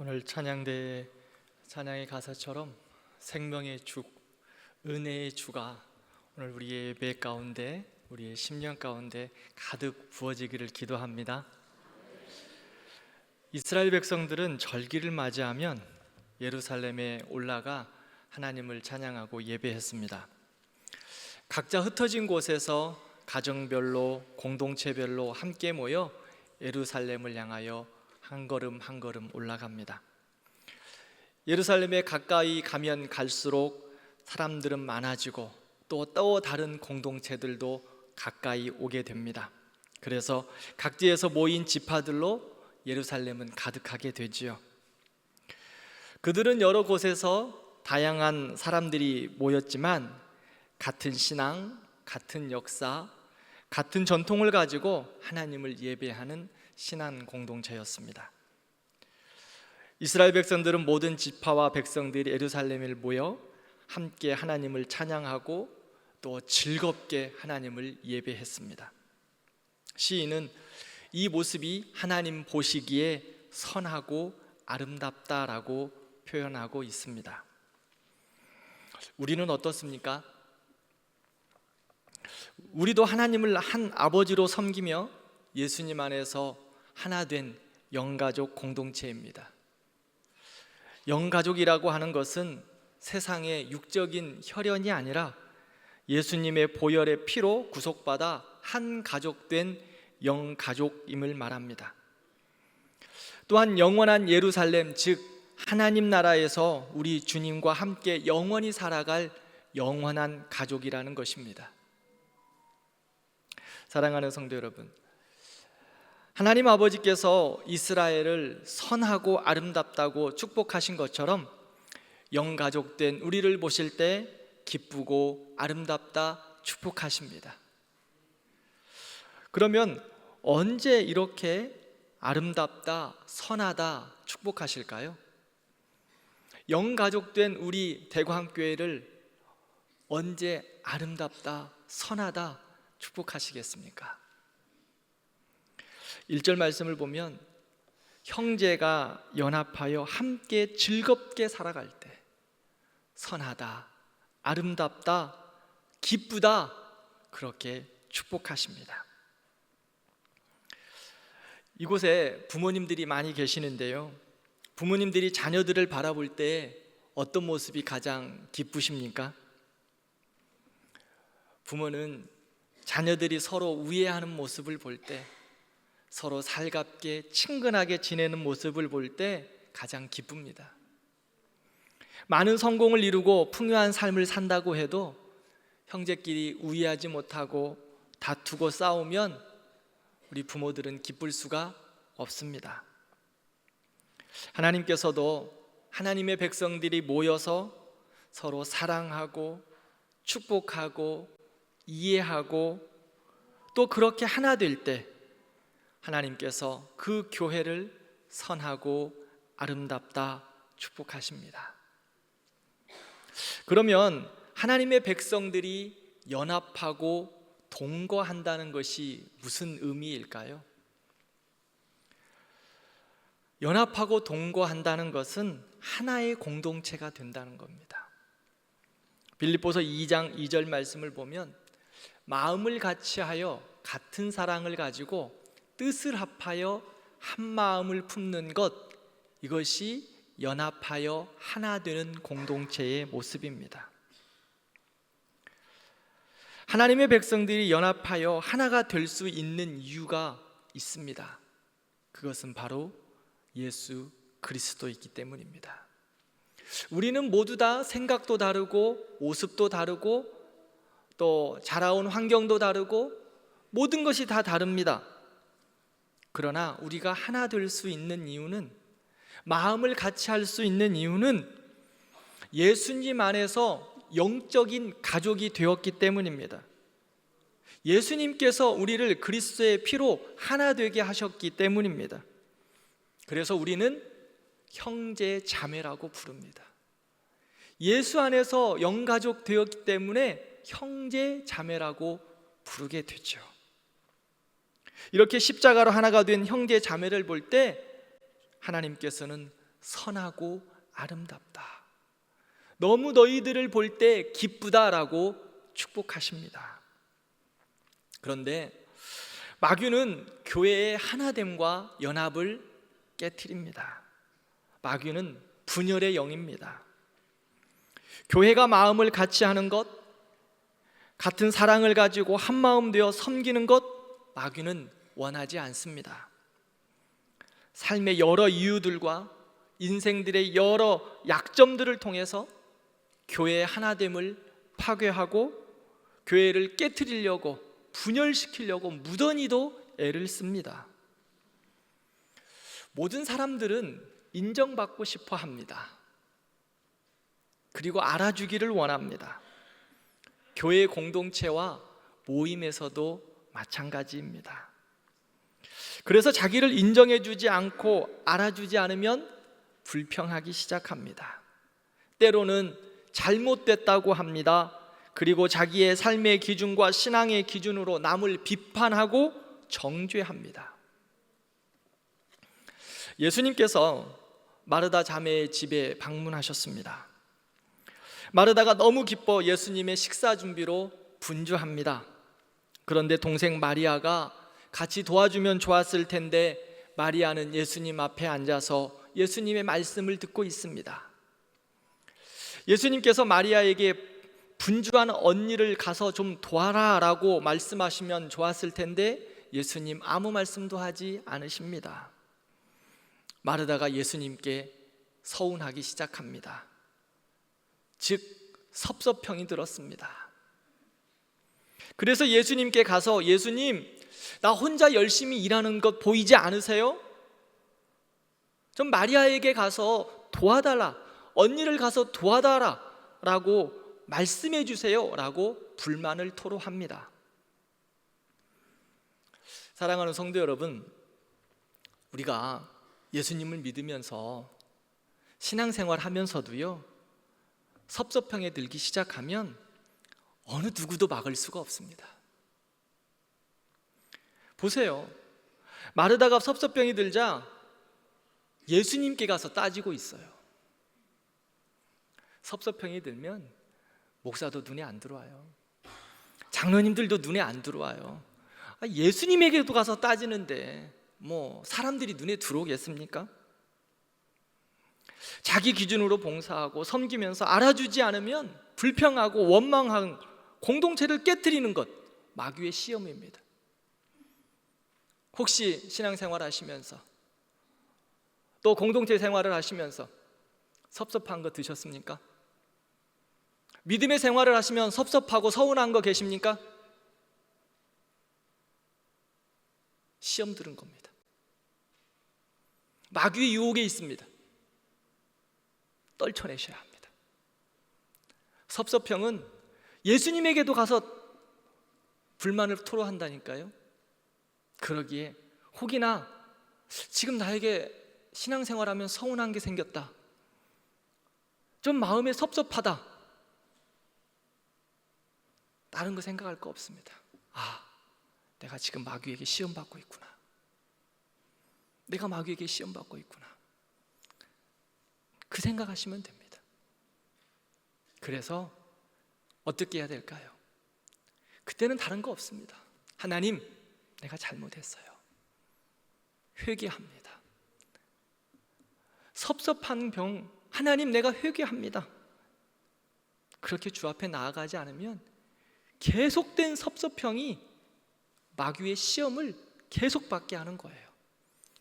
오늘 찬양대의 찬양의 가사처럼 생명의 죽, 은혜의 주가 오늘 우리의 예배 가운데, 우리의 심령 가운데 가득 부어지기를 기도합니다. 이스라엘 백성들은 절기를 맞이하면 예루살렘에 올라가 하나님을 찬양하고 예배했습니다. 각자 흩어진 곳에서 가정별로, 공동체별로 함께 모여 예루살렘을 향하여 한 걸음 한 걸음 올라갑니다. 예루살렘에 가까이 가면 갈수록 사람들은 많아지고 또 다른 공동체들도 가까이 오게 됩니다. 그래서 각지에서 모인 지파들로 예루살렘은 가득하게 되지요. 그들은 여러 곳에서 다양한 사람들이 모였지만 같은 신앙, 같은 역사, 같은 전통을 가지고 하나님을 예배하는 신앙 공동체였습니다. 이스라엘 백성들은 모든 지파와 백성들이 예루살렘에 모여 함께 하나님을 찬양하고 또 즐겁게 하나님을 예배했습니다. 시인은 이 모습이 하나님 보시기에 선하고 아름답다라고 표현하고 있습니다. 우리는 어떻습니까? 우리도 하나님을 한 아버지로 섬기며 예수님 안에서 하나 된 영가족 공동체입니다. 영가족이라고 하는 것은 세상의 육적인 혈연이 아니라 예수님의 보혈의 피로 구속받아 한 가족된 영가족임을 말합니다. 또한 영원한 예루살렘, 즉 하나님 나라에서 우리 주님과 함께 영원히 살아갈 영원한 가족이라는 것입니다. 사랑하는 성도 여러분, 하나님 아버지께서 이스라엘을 선하고 아름답다고 축복하신 것처럼 영가족된 우리를 보실 때 기쁘고 아름답다 축복하십니다. 그러면 언제 이렇게 아름답다, 선하다 축복하실까요? 영가족된 우리 대광교회를 언제 아름답다, 선하다 축복하시겠습니까? 1절 말씀을 보면 형제가 연합하여 함께 즐겁게 살아갈 때 선하다, 아름답다, 기쁘다 그렇게 축복하십니다. 이곳에 부모님들이 많이 계시는데요, 부모님들이 자녀들을 바라볼 때 어떤 모습이 가장 기쁘십니까? 부모는 자녀들이 서로 우애하는 모습을 볼 때, 서로 살갑게 친근하게 지내는 모습을 볼 때 가장 기쁩니다. 많은 성공을 이루고 풍요한 삶을 산다고 해도 형제끼리 우애하지 못하고 다투고 싸우면 우리 부모들은 기쁠 수가 없습니다. 하나님께서도 하나님의 백성들이 모여서 서로 사랑하고 축복하고 이해하고 또 그렇게 하나 될 때 하나님께서 그 교회를 선하고 아름답다 축복하십니다. 그러면 하나님의 백성들이 연합하고 동거한다는 것이 무슨 의미일까요? 연합하고 동거한다는 것은 하나의 공동체가 된다는 겁니다. 빌립보서 2장 2절 말씀을 보면 마음을 같이하여 같은 사랑을 가지고 뜻을 합하여 한 마음을 품는 것, 이것이 연합하여 하나 되는 공동체의 모습입니다. 하나님의 백성들이 연합하여 하나가 될 수 있는 이유가 있습니다. 그것은 바로 예수 그리스도이기 때문입니다. 우리는 모두 다 생각도 다르고 모습도 다르고 또 자라온 환경도 다르고 모든 것이 다 다릅니다. 그러나 우리가 하나 될 수 있는 이유는, 마음을 같이 할 수 있는 이유는 예수님 안에서 영적인 가족이 되었기 때문입니다. 예수님께서 우리를 그리스도의 피로 하나 되게 하셨기 때문입니다. 그래서 우리는 형제 자매라고 부릅니다. 예수 안에서 영가족 되었기 때문에 형제 자매라고 부르게 되죠. 이렇게 십자가로 하나가 된 형제 자매를 볼 때 하나님께서는 선하고 아름답다. 너무 너희들을 볼 때 기쁘다라고 축복하십니다. 그런데 마귀는 교회의 하나됨과 연합을 깨트립니다. 마귀는 분열의 영입니다. 교회가 마음을 같이 하는 것, 같은 사랑을 가지고 한 마음 되어 섬기는 것, 마귀는 원하지 않습니다. 삶의 여러 이유들과 인생들의 여러 약점들을 통해서 교회의 하나됨을 파괴하고 교회를 깨트리려고, 분열시키려고 무던히도 애를 씁니다. 모든 사람들은 인정받고 싶어 합니다. 그리고 알아주기를 원합니다. 교회 공동체와 모임에서도 마찬가지입니다. 그래서 자기를 인정해주지 않고 알아주지 않으면 불평하기 시작합니다. 때로는 잘못됐다고 합니다. 그리고 자기의 삶의 기준과 신앙의 기준으로 남을 비판하고 정죄합니다. 예수님께서 마르다 자매의 집에 방문하셨습니다. 마르다가 너무 기뻐 예수님의 식사 준비로 분주합니다. 그런데 동생 마리아가 같이 도와주면 좋았을 텐데 마리아는 예수님 앞에 앉아서 예수님의 말씀을 듣고 있습니다. 예수님께서 마리아에게 분주한 언니를 가서 좀 도와라 라고 말씀하시면 좋았을 텐데 예수님 아무 말씀도 하지 않으십니다. 마르다가 예수님께 서운하기 시작합니다. 즉 섭섭형이 들었습니다. 그래서 예수님께 가서 예수님, 나 혼자 열심히 일하는 것 보이지 않으세요? 좀 마리아에게 가서 도와달라, 언니를 가서 도와달라 라고 말씀해 주세요 라고 불만을 토로합니다. 사랑하는 성도 여러분, 우리가 예수님을 믿으면서 신앙생활 하면서도요, 섭섭형에 들기 시작하면 어느 누구도 막을 수가 없습니다. 보세요. 마르다가 섭섭병이 들자 예수님께 가서 따지고 있어요. 섭섭병이 들면 목사도 눈에 안 들어와요. 장로님들도 눈에 안 들어와요. 예수님에게도 가서 따지는데 뭐 사람들이 눈에 들어오겠습니까? 자기 기준으로 봉사하고 섬기면서 알아주지 않으면 불평하고 원망한 공동체를 깨트리는 것, 마귀의 시험입니다. 혹시 신앙생활 하시면서 또 공동체 생활을 하시면서 섭섭한 거 드셨습니까? 믿음의 생활을 하시면 섭섭하고 서운한 거 계십니까? 시험 들은 겁니다. 마귀의 유혹에 있습니다. 떨쳐내셔야 합니다. 섭섭형은 예수님에게도 가서 불만을 토로한다니까요. 그러기에 혹이나 지금 나에게 신앙생활하면 서운한 게 생겼다, 좀 마음에 섭섭하다, 다른 거 생각할 거 없습니다. 내가 지금 마귀에게 시험받고 있구나, 내가 마귀에게 시험받고 있구나, 그 생각하시면 됩니다. 그래서 어떻게 해야 될까요? 그때는 다른 거 없습니다. 하나님, 내가 잘못했어요. 회개합니다. 섭섭한 병, 하나님 내가 회개합니다. 그렇게 주 앞에 나아가지 않으면 계속된 섭섭형이 마귀의 시험을 계속 받게 하는 거예요.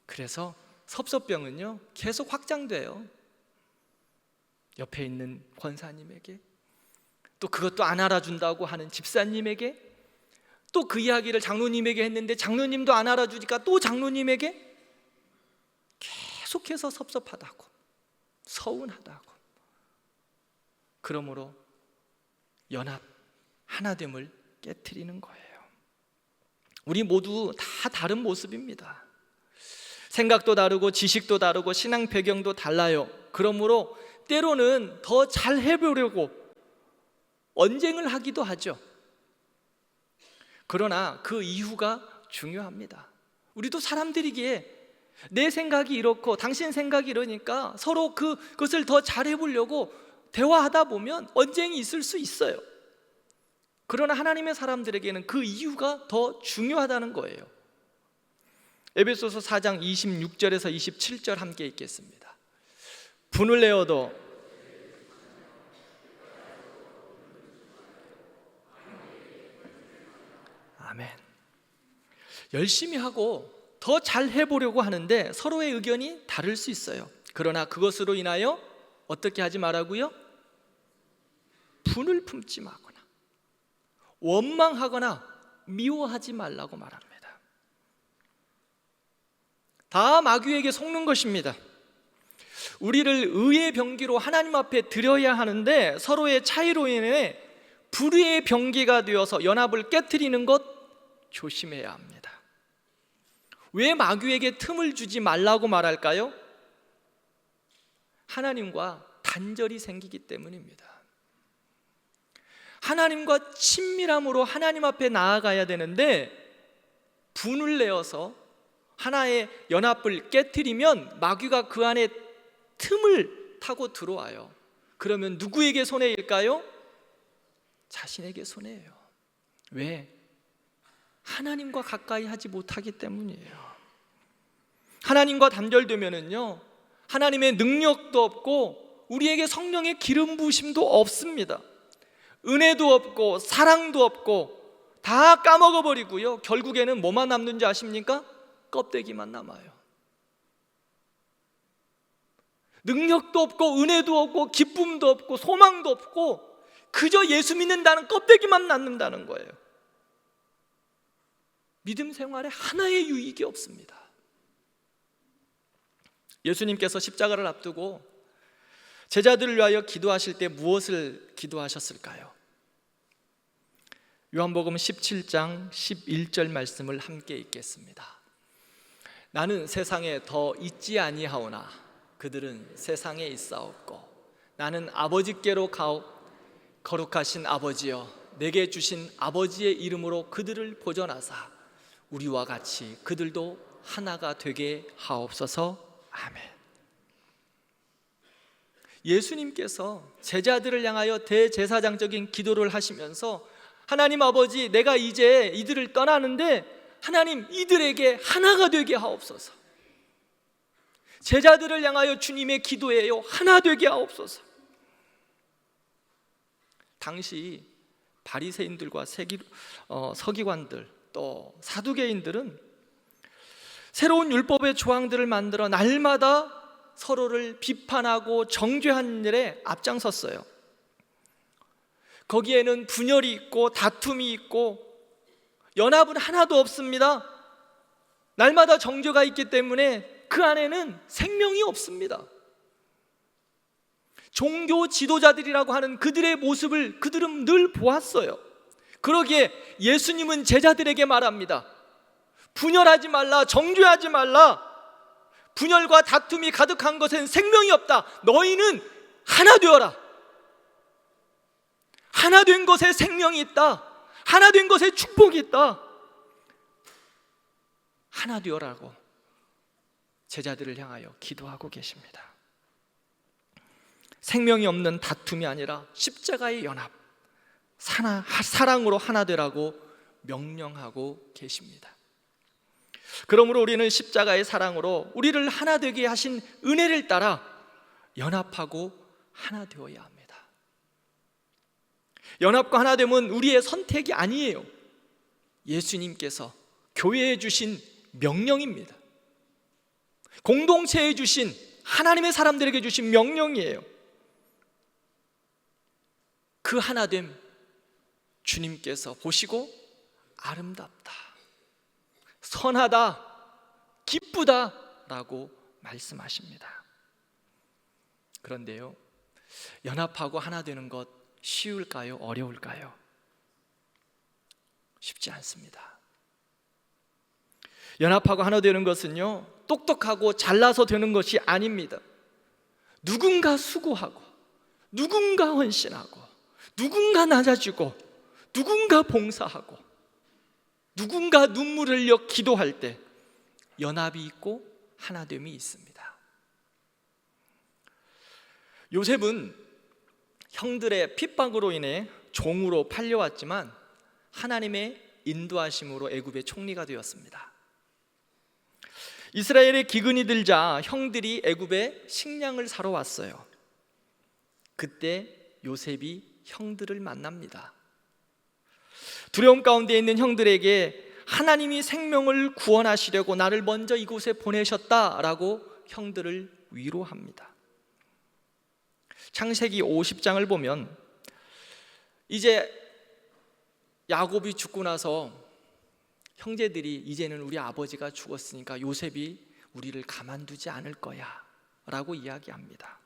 그래서 섭섭병은요 계속 확장돼요. 옆에 있는 권사님에게, 또 그것도 안 알아준다고 하는 집사님에게, 또 그 이야기를 장로님에게 했는데 장로님도 안 알아주니까 또 장로님에게, 계속해서 섭섭하다고, 서운하다고. 그러므로 연합, 하나됨을 깨트리는 거예요. 우리 모두 다 다른 모습입니다. 생각도 다르고 지식도 다르고 신앙 배경도 달라요. 그러므로 때로는 더 잘 해보려고 언쟁을 하기도 하죠. 그러나 그 이유가 중요합니다. 우리도 사람들이기에 내 생각이 이렇고 당신 생각이 이러니까 서로 그것을 더 잘해보려고 대화하다 보면 언쟁이 있을 수 있어요. 그러나 하나님의 사람들에게는 그 이유가 더 중요하다는 거예요. 에베소서 4장 26절에서 27절 함께 읽겠습니다. 분을 내어도 아멘. 열심히 하고 더 잘 해보려고 하는데 서로의 의견이 다를 수 있어요. 그러나 그것으로 인하여 어떻게 하지 말라고요? 분을 품지 마거나 원망하거나 미워하지 말라고 말합니다. 다 마귀에게 속는 것입니다. 우리를 의의 병기로 하나님 앞에 드려야 하는데 서로의 차이로 인해 불의의 병기가 되어서 연합을 깨트리는 것 조심해야 합니다. 왜 마귀에게 틈을 주지 말라고 말할까요? 하나님과 단절이 생기기 때문입니다. 하나님과 친밀함으로 하나님 앞에 나아가야 되는데 분을 내어서 하나의 연합을 깨트리면 마귀가 그 안에 틈을 타고 들어와요. 그러면 누구에게 손해일까요? 자신에게 손해예요. 왜? 하나님과 가까이 하지 못하기 때문이에요. 하나님과 단절되면은요, 하나님의 능력도 없고 우리에게 성령의 기름 부으심도 없습니다. 은혜도 없고 사랑도 없고 다 까먹어 버리고요, 결국에는 뭐만 남는지 아십니까? 껍데기만 남아요. 능력도 없고 은혜도 없고 기쁨도 없고 소망도 없고 그저 예수 믿는다는 껍데기만 남는다는 거예요. 믿음 생활에 하나의 유익이 없습니다. 예수님께서 십자가를 앞두고 제자들을 위하여 기도하실 때 무엇을 기도하셨을까요? 요한복음 17장 11절 말씀을 함께 읽겠습니다. 나는 세상에 더 있지 아니하오나 그들은 세상에 있사옵고 나는 아버지께로 가오 거룩하신 아버지여 내게 주신 아버지의 이름으로 그들을 보존하사 우리와 같이 그들도 하나가 되게 하옵소서. 아멘. 예수님께서 제자들을 향하여 대제사장적인 기도를 하시면서 하나님 아버지, 내가 이제 이들을 떠나는데 하나님 이들에게 하나가 되게 하옵소서. 제자들을 향하여 주님의 기도예요. 하나 되게 하옵소서. 당시 바리새인들과 서기관들 또 사두개인들은 새로운 율법의 조항들을 만들어 날마다 서로를 비판하고 정죄하는 일에 앞장섰어요. 거기에는 분열이 있고 다툼이 있고 연합은 하나도 없습니다. 날마다 정죄가 있기 때문에 그 안에는 생명이 없습니다. 종교 지도자들이라고 하는 그들의 모습을 그들은 늘 보았어요. 그러기에 예수님은 제자들에게 말합니다. 분열하지 말라, 정죄하지 말라. 분열과 다툼이 가득한 것엔 생명이 없다. 너희는 하나 되어라. 하나 된 것에 생명이 있다. 하나 된 것에 축복이 있다. 하나 되어라고 제자들을 향하여 기도하고 계십니다. 생명이 없는 다툼이 아니라 십자가의 연합, 사랑으로 하나 되라고 명령하고 계십니다. 그러므로 우리는 십자가의 사랑으로 우리를 하나 되게 하신 은혜를 따라 연합하고 하나 되어야 합니다. 연합과 하나 되면 우리의 선택이 아니에요. 예수님께서 교회에 주신 명령입니다. 공동체에 주신, 하나님의 사람들에게 주신 명령이에요. 그 하나됨 주님께서 보시고 아름답다, 선하다, 기쁘다 라고 말씀하십니다. 그런데요, 연합하고 하나 되는 것 쉬울까요? 어려울까요? 쉽지 않습니다. 연합하고 하나 되는 것은요, 똑똑하고 잘나서 되는 것이 아닙니다. 누군가 수고하고, 누군가 헌신하고, 누군가 낮아지고, 누군가 봉사하고, 누군가 눈물을 흘려 기도할 때 연합이 있고 하나됨이 있습니다. 요셉은 형들의 핍박으로 인해 종으로 팔려왔지만 하나님의 인도하심으로 애굽의 총리가 되었습니다. 이스라엘의 기근이 들자 형들이 애굽에 식량을 사러 왔어요. 그때 요셉이 형들을 만납니다. 두려움 가운데 있는 형들에게 하나님이 생명을 구원하시려고 나를 먼저 이곳에 보내셨다라고 형들을 위로합니다. 창세기 50장을 보면 이제 야곱이 죽고 나서 형제들이 이제는 우리 아버지가 죽었으니까 요셉이 우리를 가만두지 않을 거야 라고 이야기합니다.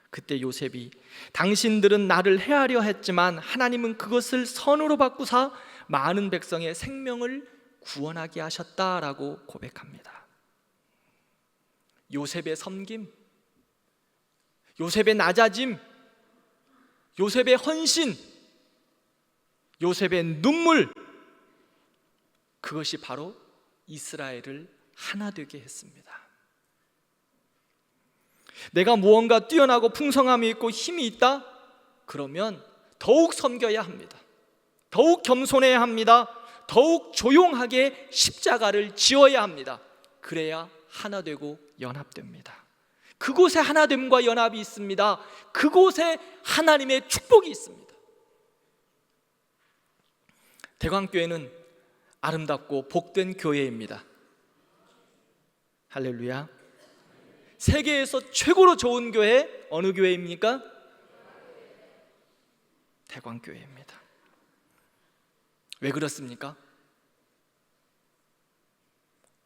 그때 요셉이 당신들은 나를 해하려 했지만 하나님은 그것을 선으로 바꾸사 많은 백성의 생명을 구원하게 하셨다라고 고백합니다. 요셉의 섬김, 요셉의 낮아짐, 요셉의 헌신, 요셉의 눈물, 그것이 바로 이스라엘을 하나 되게 했습니다. 내가 무언가 뛰어나고 풍성함이 있고 힘이 있다? 그러면 더욱 섬겨야 합니다. 더욱 겸손해야 합니다. 더욱 조용하게 십자가를 지어야 합니다. 그래야 하나 되고 연합됩니다. 그곳에 하나됨과 연합이 있습니다. 그곳에 하나님의 축복이 있습니다. 대광교회는 아름답고 복된 교회입니다. 할렐루야. 세계에서 최고로 좋은 교회 어느 교회입니까? 대광교회입니다. 왜 그렇습니까?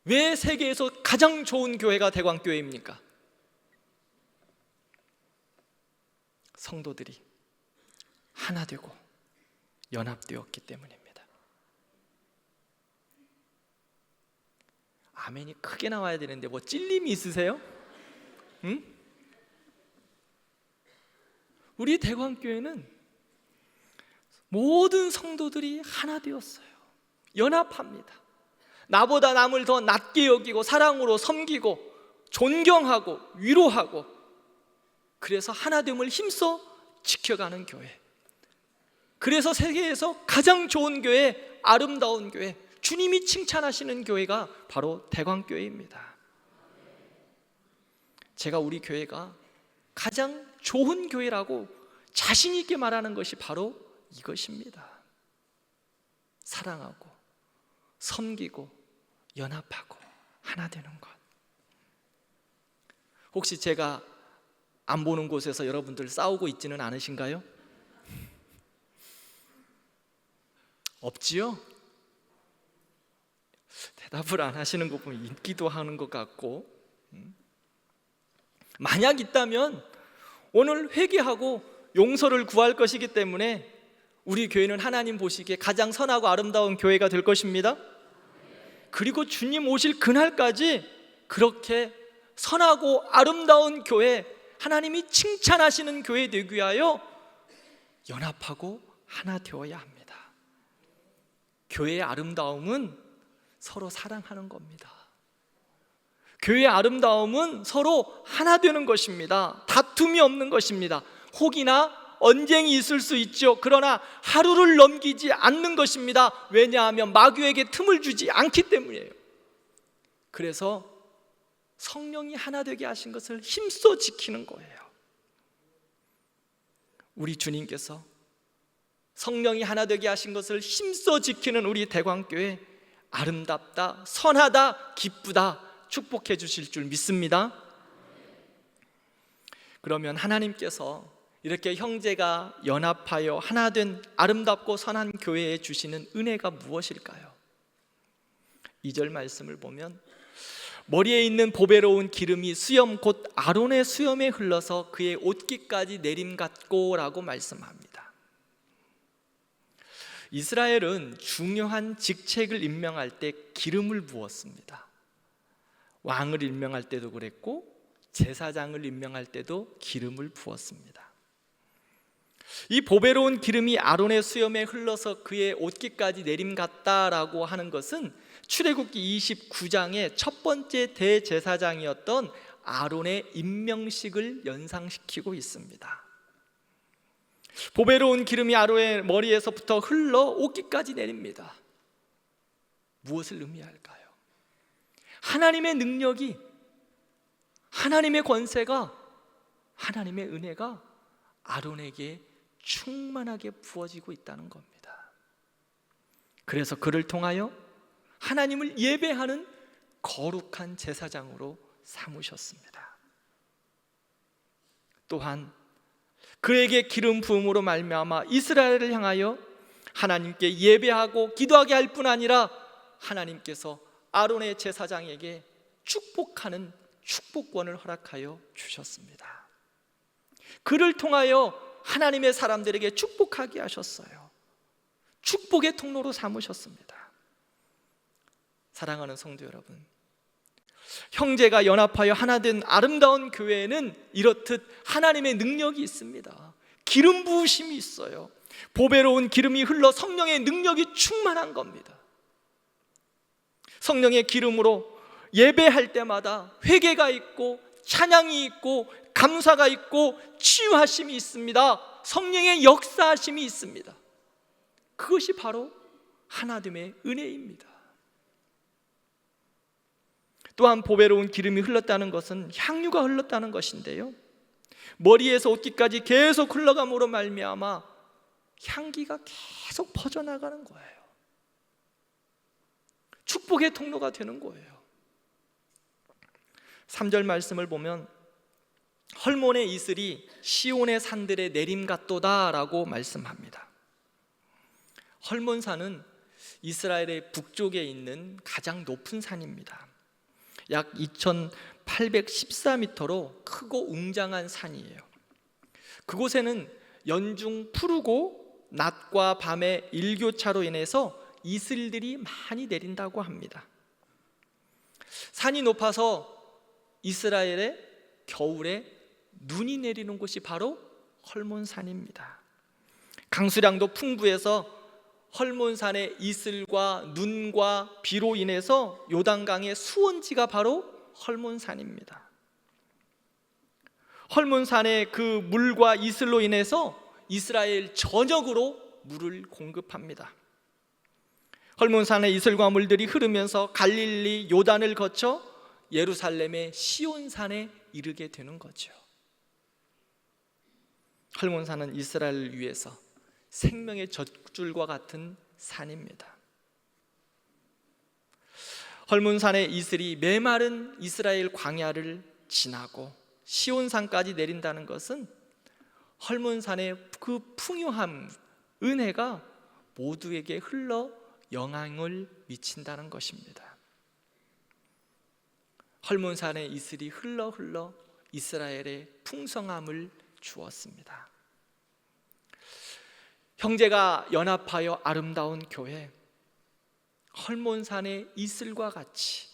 왜 세계에서 가장 좋은 교회가 대광교회입니까? 성도들이 하나 되고 연합되었기 때문입니다. 아멘이 크게 나와야 되는데 뭐 찔림이 있으세요? 응? 우리 대광교회는 모든 성도들이 하나 되었어요. 연합합니다. 나보다 남을 더 낮게 여기고 사랑으로 섬기고 존경하고 위로하고, 그래서 하나됨을 힘써 지켜가는 교회. 그래서 세계에서 가장 좋은 교회, 아름다운 교회, 주님이 칭찬하시는 교회가 바로 대광교회입니다. 제가 우리 교회가 가장 좋은 교회라고 자신 있게 말하는 것이 바로 이것입니다. 사랑하고 섬기고 연합하고 하나 되는 것. 혹시 제가 안 보는 곳에서 여러분들 싸우고 있지는 않으신가요? 없지요? 대답을 안 하시는 거 보면 있기도 하는 것 같고, 만약 있다면 오늘 회개하고 용서를 구할 것이기 때문에 우리 교회는 하나님 보시기에 가장 선하고 아름다운 교회가 될 것입니다. 그리고 주님 오실 그날까지 그렇게 선하고 아름다운 교회, 하나님이 칭찬하시는 교회 되기 위하여 연합하고 하나 되어야 합니다. 교회의 아름다움은 서로 사랑하는 겁니다. 교회의 아름다움은 서로 하나 되는 것입니다. 다툼이 없는 것입니다. 혹이나 언쟁이 있을 수 있죠. 그러나 하루를 넘기지 않는 것입니다. 왜냐하면 마귀에게 틈을 주지 않기 때문이에요. 그래서 성령이 하나 되게 하신 것을 힘써 지키는 거예요. 우리 주님께서 성령이 하나 되게 하신 것을 힘써 지키는 우리 대광교회, 아름답다, 선하다, 기쁘다 축복해 주실 줄 믿습니다. 그러면 하나님께서 이렇게 형제가 연합하여 하나 된 아름답고 선한 교회에 주시는 은혜가 무엇일까요? 2절 말씀을 보면 머리에 있는 보배로운 기름이 수염 곧 아론의 수염에 흘러서 그의 옷깃까지 내림같고 라고 말씀합니다. 이스라엘은 중요한 직책을 임명할 때 기름을 부었습니다. 왕을 임명할 때도 그랬고 제사장을 임명할 때도 기름을 부었습니다. 이 보배로운 기름이 아론의 수염에 흘러서 그의 옷깃까지 내림갔다라고 하는 것은 출애굽기 29장의 첫 번째 대제사장이었던 아론의 임명식을 연상시키고 있습니다. 보배로운 기름이 아론의 머리에서부터 흘러 옷깃까지 내립니다. 무엇을 의미할까요? 하나님의 능력이, 하나님의 권세가, 하나님의 은혜가 아론에게 충만하게 부어지고 있다는 겁니다. 그래서 그를 통하여 하나님을 예배하는 거룩한 제사장으로 삼으셨습니다. 또한 그에게 기름 부음으로 말미암아 이스라엘을 향하여 하나님께 예배하고 기도하게 할 뿐 아니라 하나님께서 아론의 제사장에게 축복하는 축복권을 허락하여 주셨습니다. 그를 통하여 하나님의 사람들에게 축복하게 하셨어요. 축복의 통로로 삼으셨습니다. 사랑하는 성도 여러분, 형제가 연합하여 하나 된 아름다운 교회에는 이렇듯 하나님의 능력이 있습니다. 기름 부으심이 있어요. 보배로운 기름이 흘러 성령의 능력이 충만한 겁니다. 성령의 기름으로 예배할 때마다 회개가 있고 찬양이 있고 감사가 있고 치유하심이 있습니다. 성령의 역사하심이 있습니다. 그것이 바로 하나님의 은혜입니다. 또한 보배로운 기름이 흘렀다는 것은 향유가 흘렀다는 것인데요, 머리에서 옷깃까지 계속 흘러감으로 말미암아 향기가 계속 퍼져나가는 거예요. 축복의 통로가 되는 거예요. 3절 말씀을 보면 헐몬의 이슬이 시온의 산들에 내림갔도다 라고 말씀합니다. 헐몬산은 이스라엘의 북쪽에 있는 가장 높은 산입니다. 약 2814m로 크고 웅장한 산이에요. 그곳에는 연중 푸르고 낮과 밤의 일교차로 인해서 이슬들이 많이 내린다고 합니다. 산이 높아서 이스라엘의 겨울에 눈이 내리는 곳이 바로 헐몬산입니다. 강수량도 풍부해서 헐몬산의 이슬과 눈과 비로 인해서 요단강의 수원지가 바로 헐몬산입니다. 헐몬산의 그 물과 이슬로 인해서 이스라엘 전역으로 물을 공급합니다. 헐몬산의 이슬과 물들이 흐르면서 갈릴리 요단을 거쳐 예루살렘의 시온산에 이르게 되는 거죠. 헐몬산은 이스라엘을 위해서 생명의 젖줄과 같은 산입니다. 헐몬산의 이슬이 메마른 이스라엘 광야를 지나고 시온산까지 내린다는 것은 헐몬산의 그 풍요함, 은혜가 모두에게 흘러 영향을 미친다는 것입니다. 헐몬산의 이슬이 흘러 이스라엘의 풍성함을 주었습니다. 형제가 연합하여 아름다운 교회, 헐몬산의 이슬과 같이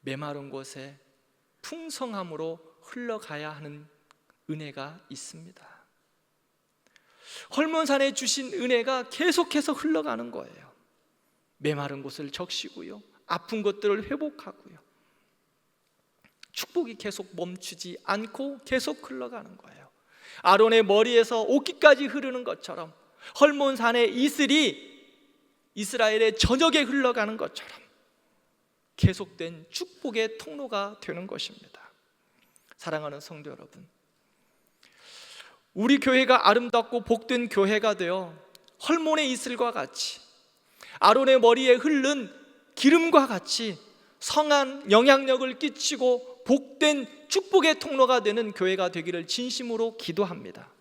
메마른 곳에 풍성함으로 흘러가야 하는 은혜가 있습니다. 헐몬산에 주신 은혜가 계속해서 흘러가는 거예요. 메마른 곳을 적시고요, 아픈 것들을 회복하고요, 축복이 계속 멈추지 않고 계속 흘러가는 거예요. 아론의 머리에서 옷깃까지 흐르는 것처럼 헐몬산의 이슬이 이스라엘의 전역에 흘러가는 것처럼 계속된 축복의 통로가 되는 것입니다. 사랑하는 성도 여러분, 우리 교회가 아름답고 복된 교회가 되어 헐몬의 이슬과 같이 아론의 머리에 흐른 기름과 같이 성한 영향력을 끼치고 복된 축복의 통로가 되는 교회가 되기를 진심으로 기도합니다.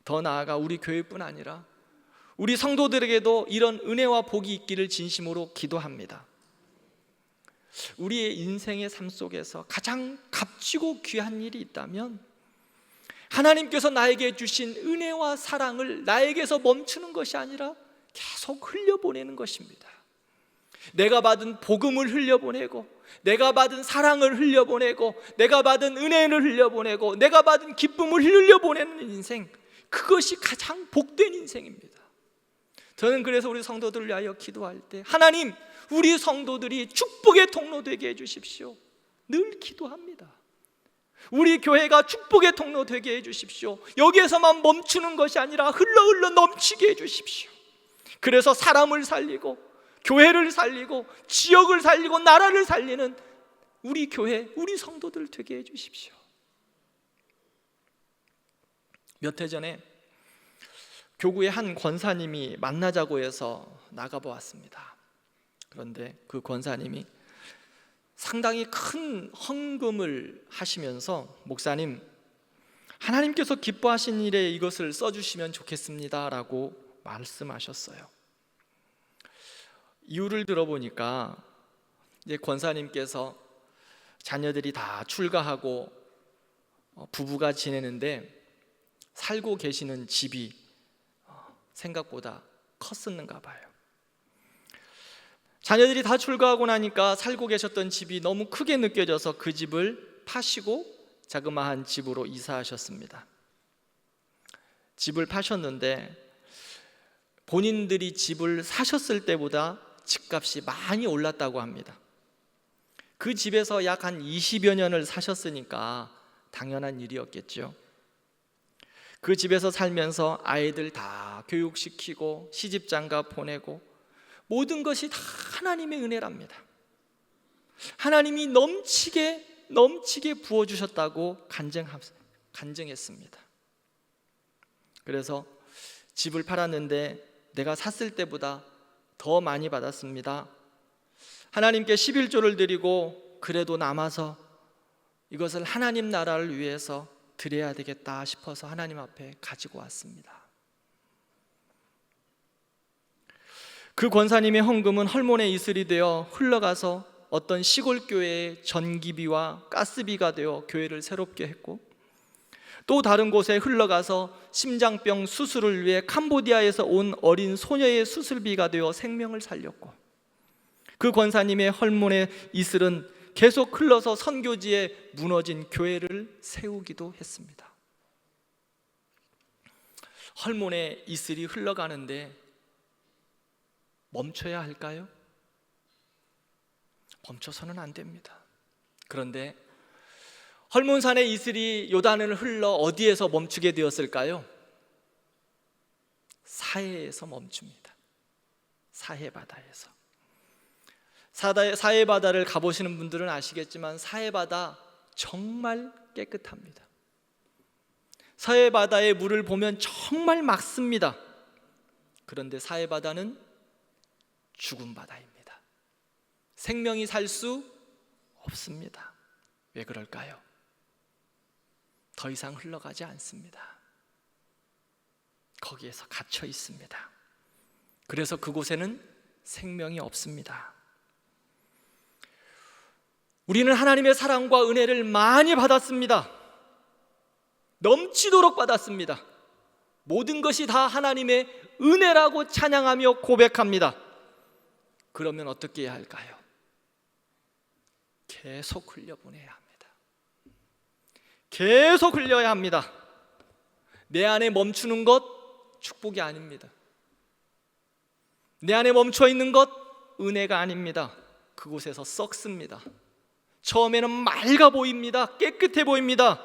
더 나아가 우리 교회뿐 아니라 우리 성도들에게도 이런 은혜와 복이 있기를 진심으로 기도합니다. 우리의 인생의 삶 속에서 가장 값지고 귀한 일이 있다면 하나님께서 나에게 주신 은혜와 사랑을 나에게서 멈추는 것이 아니라 계속 흘려보내는 것입니다. 내가 받은 복음을 흘려보내고 내가 받은 사랑을 흘려보내고 내가 받은 은혜를 흘려보내고 내가 받은 기쁨을 흘려보내는 인생, 그것이 가장 복된 인생입니다. 저는 그래서 우리 성도들을 위하여 기도할 때 하나님, 우리 성도들이 축복의 통로 되게 해주십시오. 늘 기도합니다. 우리 교회가 축복의 통로 되게 해주십시오. 여기에서만 멈추는 것이 아니라 흘러 넘치게 해주십시오. 그래서 사람을 살리고 교회를 살리고 지역을 살리고 나라를 살리는 우리 교회, 우리 성도들 되게 해주십시오. 몇 해 전에 교구의 한 권사님이 만나자고 해서 나가보았습니다. 그런데 그 권사님이 상당히 큰 헌금을 하시면서 목사님, 하나님께서 기뻐하신 일에 이것을 써주시면 좋겠습니다 라고 말씀하셨어요. 이유를 들어보니까 이제 권사님께서 자녀들이 다 출가하고 부부가 지내는데 살고 계시는 집이 생각보다 컸었는가 봐요. 자녀들이 다 출가하고 나니까 살고 계셨던 집이 너무 크게 느껴져서 그 집을 파시고 자그마한 집으로 이사하셨습니다. 집을 파셨는데 본인들이 집을 사셨을 때보다 집값이 많이 올랐다고 합니다. 그 집에서 약 한 20여 년을 사셨으니까 당연한 일이었겠죠. 그 집에서 살면서 아이들 다 교육시키고 시집장가 보내고 모든 것이 다 하나님의 은혜랍니다. 하나님이 넘치게 부어주셨다고 간증했습니다. 그래서 집을 팔았는데 내가 샀을 때보다 더 많이 받았습니다. 하나님께 11조를 드리고 그래도 남아서 이것을 하나님 나라를 위해서 드려야 되겠다 싶어서 하나님 앞에 가지고 왔습니다. 그 권사님의 헌금은 헐몬의 이슬이 되어 흘러가서 어떤 시골 교회의 전기비와 가스비가 되어 교회를 새롭게 했고, 또 다른 곳에 흘러가서 심장병 수술을 위해 캄보디아에서 온 어린 소녀의 수술비가 되어 생명을 살렸고, 그 권사님의 헐몬의 이슬은 계속 흘러서 선교지에 무너진 교회를 세우기도 했습니다. 헐몬의 이슬이 흘러가는데 멈춰야 할까요? 멈춰서는 안 됩니다. 그런데 헐몬산의 이슬이 요단을 흘러 어디에서 멈추게 되었을까요? 사해에서 멈춥니다. 사해바다에서. 사해바다를 가보시는 분들은 아시겠지만 사해바다 정말 깨끗합니다. 사해바다의 물을 보면 정말 맑습니다. 그런데 사해바다는 죽은 바다입니다. 생명이 살 수 없습니다. 왜 그럴까요? 더 이상 흘러가지 않습니다. 거기에서 갇혀 있습니다. 그래서 그곳에는 생명이 없습니다. 우리는 하나님의 사랑과 은혜를 많이 받았습니다. 넘치도록 받았습니다. 모든 것이 다 하나님의 은혜라고 찬양하며 고백합니다. 그러면 어떻게 해야 할까요? 계속 흘려보내야 합니다. 계속 흘려야 합니다. 내 안에 멈추는 것 축복이 아닙니다. 내 안에 멈춰 있는 것 은혜가 아닙니다. 그곳에서 썩습니다. 처음에는 맑아 보입니다. 깨끗해 보입니다.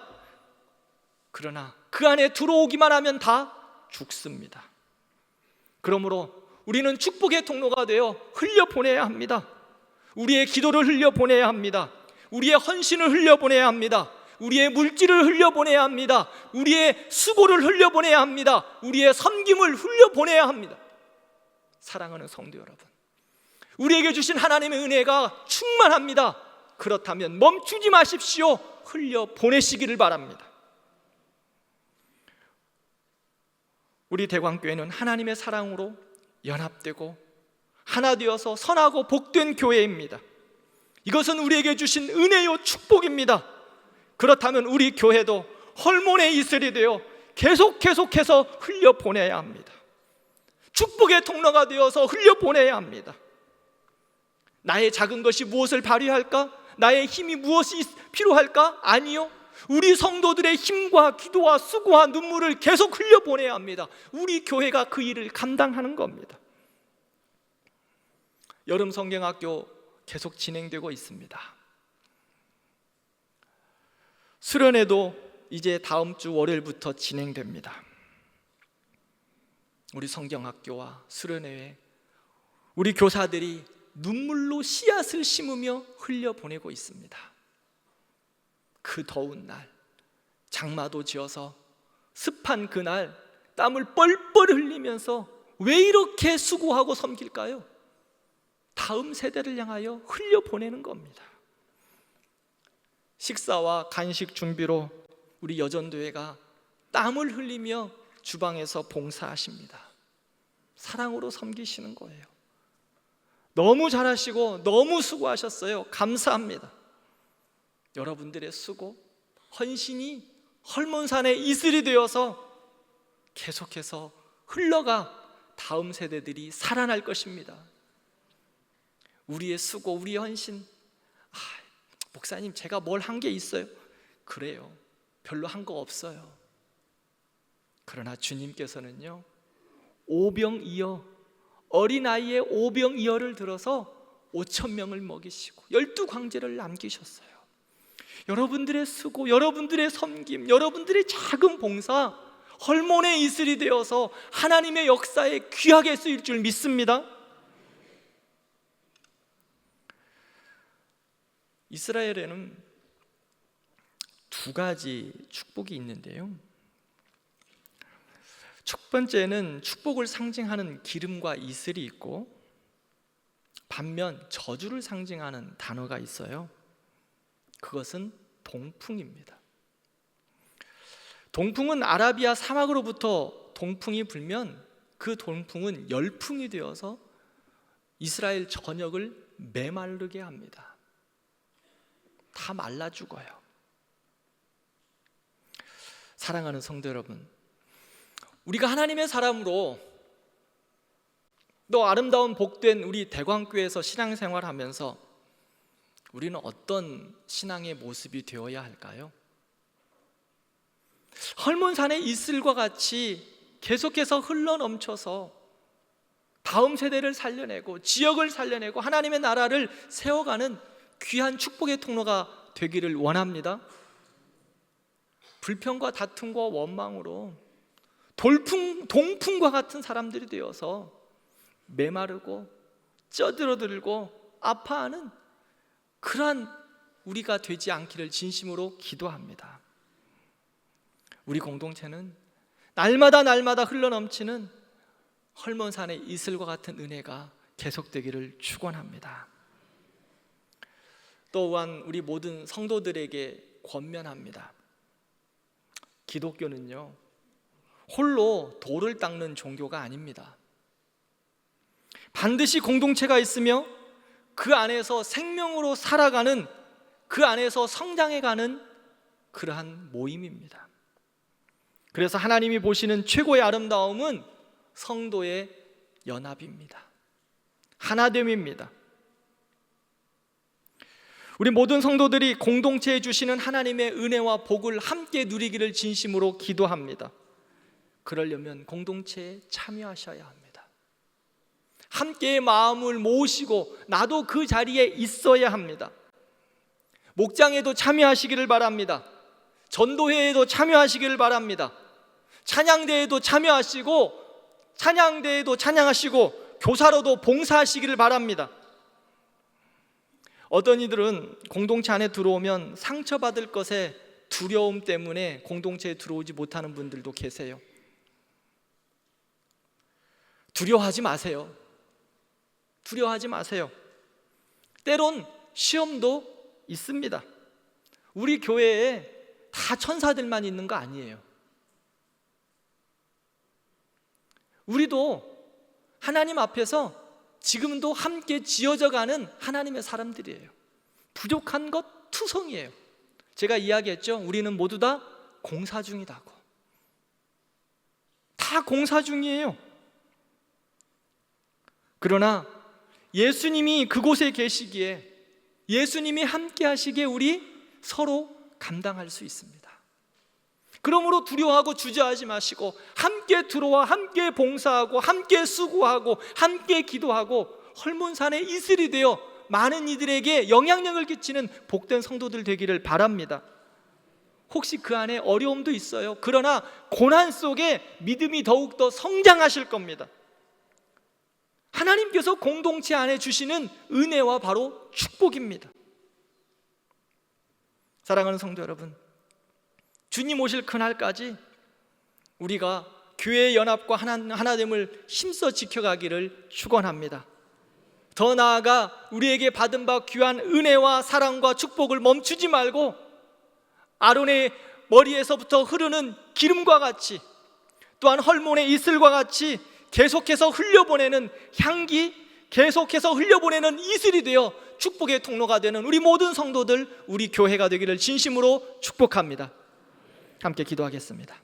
그러나 그 안에 들어오기만 하면 다 죽습니다. 그러므로 우리는 축복의 통로가 되어 흘려보내야 합니다. 우리의 기도를 흘려보내야 합니다. 우리의 헌신을 흘려보내야 합니다. 우리의 물질을 흘려보내야 합니다. 우리의 수고를 흘려보내야 합니다. 우리의 섬김을 흘려보내야 합니다. 사랑하는 성도 여러분, 우리에게 주신 하나님의 은혜가 충만합니다. 그렇다면 멈추지 마십시오. 흘려보내시기를 바랍니다. 우리 대광교회는 하나님의 사랑으로 연합되고 하나 되어서 선하고 복된 교회입니다. 이것은 우리에게 주신 은혜요 축복입니다. 그렇다면 우리 교회도 헐몬의 이슬이 되어 계속해서 흘려보내야 합니다. 축복의 통로가 되어서 흘려보내야 합니다. 나의 작은 것이 무엇을 발휘할까? 나의 힘이 무엇이 필요할까? 아니요. 우리 성도들의 힘과 기도와 수고와 눈물을 계속 흘려보내야 합니다. 우리 교회가 그 일을 감당하는 겁니다. 여름 성경학교 계속 진행되고 있습니다. 수련회도 이제 다음 주 월요일부터 진행됩니다. 우리 성경학교와 수련회에 우리 교사들이 눈물로 씨앗을 심으며 흘려보내고 있습니다. 그 더운 날, 장마도 지어서 습한 그날 땀을 뻘뻘 흘리면서 왜 이렇게 수고하고 섬길까요? 다음 세대를 향하여 흘려보내는 겁니다. 식사와 간식 준비로 우리 여전도회가 땀을 흘리며 주방에서 봉사하십니다. 사랑으로 섬기시는 거예요. 너무 잘하시고 너무 수고하셨어요. 감사합니다. 여러분들의 수고, 헌신이 헐몬산의 이슬이 되어서 계속해서 흘러가 다음 세대들이 살아날 것입니다. 우리의 수고, 우리의 헌신, 목사님 제가 뭘 한 게 있어요? 그래요. 별로 한 거 없어요. 그러나 주님께서는요, 오병이어, 어린아이의 오병이어를 들어서 5,000명을 먹이시고 12광제를 남기셨어요. 여러분들의 수고, 여러분들의 섬김, 여러분들의 작은 봉사, 헐몬의 이슬이 되어서 하나님의 역사에 귀하게 쓰일 줄 믿습니다. 이스라엘에는 두 가지 축복이 있는데요, 첫 번째는 축복을 상징하는 기름과 이슬이 있고, 반면 저주를 상징하는 단어가 있어요. 그것은 동풍입니다. 동풍은 아라비아 사막으로부터 동풍이 불면 그 동풍은 열풍이 되어서 이스라엘 전역을 메마르게 합니다. 다 말라 죽어요. 사랑하는 성도 여러분, 우리가 하나님의 사람으로 또 아름다운 복된 우리 대광교회에서 신앙생활하면서 우리는 어떤 신앙의 모습이 되어야 할까요? 헐몬산의 이슬과 같이 계속해서 흘러넘쳐서 다음 세대를 살려내고 지역을 살려내고 하나님의 나라를 세워가는 귀한 축복의 통로가 되기를 원합니다. 불평과 다툼과 원망으로 동풍과 같은 사람들이 되어서 메마르고 쪄들어들고 아파하는 그러한 우리가 되지 않기를 진심으로 기도합니다. 우리 공동체는 날마다 흘러넘치는 헐몬산의 이슬과 같은 은혜가 계속되기를 축원합니다. 또한 우리 모든 성도들에게 권면합니다. 기독교는요, 홀로 돌을 닦는 종교가 아닙니다. 반드시 공동체가 있으며 그 안에서 생명으로 살아가는, 그 안에서 성장해가는 그러한 모임입니다. 그래서 하나님이 보시는 최고의 아름다움은 성도의 연합입니다. 하나됨입니다. 우리 모든 성도들이 공동체에 주시는 하나님의 은혜와 복을 함께 누리기를 진심으로 기도합니다. 그러려면 공동체에 참여하셔야 합니다. 함께 마음을 모으시고 나도 그 자리에 있어야 합니다. 목장에도 참여하시기를 바랍니다. 전도회에도 참여하시기를 바랍니다. 찬양대회도 참여하시고, 찬양대회도 찬양하시고, 교사로도 봉사하시기를 바랍니다. 어떤 이들은 공동체 안에 들어오면 상처받을 것에 두려움 때문에 공동체에 들어오지 못하는 분들도 계세요. 두려워하지 마세요. 두려워하지 마세요. 때론 시험도 있습니다. 우리 교회에 다 천사들만 있는 거 아니에요. 우리도 하나님 앞에서 지금도 함께 지어져가는 하나님의 사람들이에요. 부족한 것 투성이에요. 제가 이야기했죠. 우리는 모두 다 공사 중이라고. 다 공사 중이에요. 그러나 예수님이 그곳에 계시기에, 예수님이 함께 하시기에 우리 서로 감당할 수 있습니다. 그러므로 두려워하고 주저하지 마시고 함께 들어와 함께 봉사하고 함께 수고하고 함께 기도하고 헐몬산의 이슬이 되어 많은 이들에게 영향력을 끼치는 복된 성도들 되기를 바랍니다. 혹시 그 안에 어려움도 있어요. 그러나 고난 속에 믿음이 더욱더 성장하실 겁니다. 하나님께서 공동체 안에 주시는 은혜와 바로 축복입니다. 사랑하는 성도 여러분, 주님 오실 그날까지 우리가 교회의 연합과 하나됨을 힘써 지켜가기를 축원합니다. 더 나아가 우리에게 받은 바 귀한 은혜와 사랑과 축복을 멈추지 말고 아론의 머리에서부터 흐르는 기름과 같이, 또한 헐몬의 이슬과 같이 계속해서 흘려보내는 향기, 계속해서 흘려보내는 이슬이 되어 축복의 통로가 되는 우리 모든 성도들, 우리 교회가 되기를 진심으로 축복합니다. 함께 기도하겠습니다.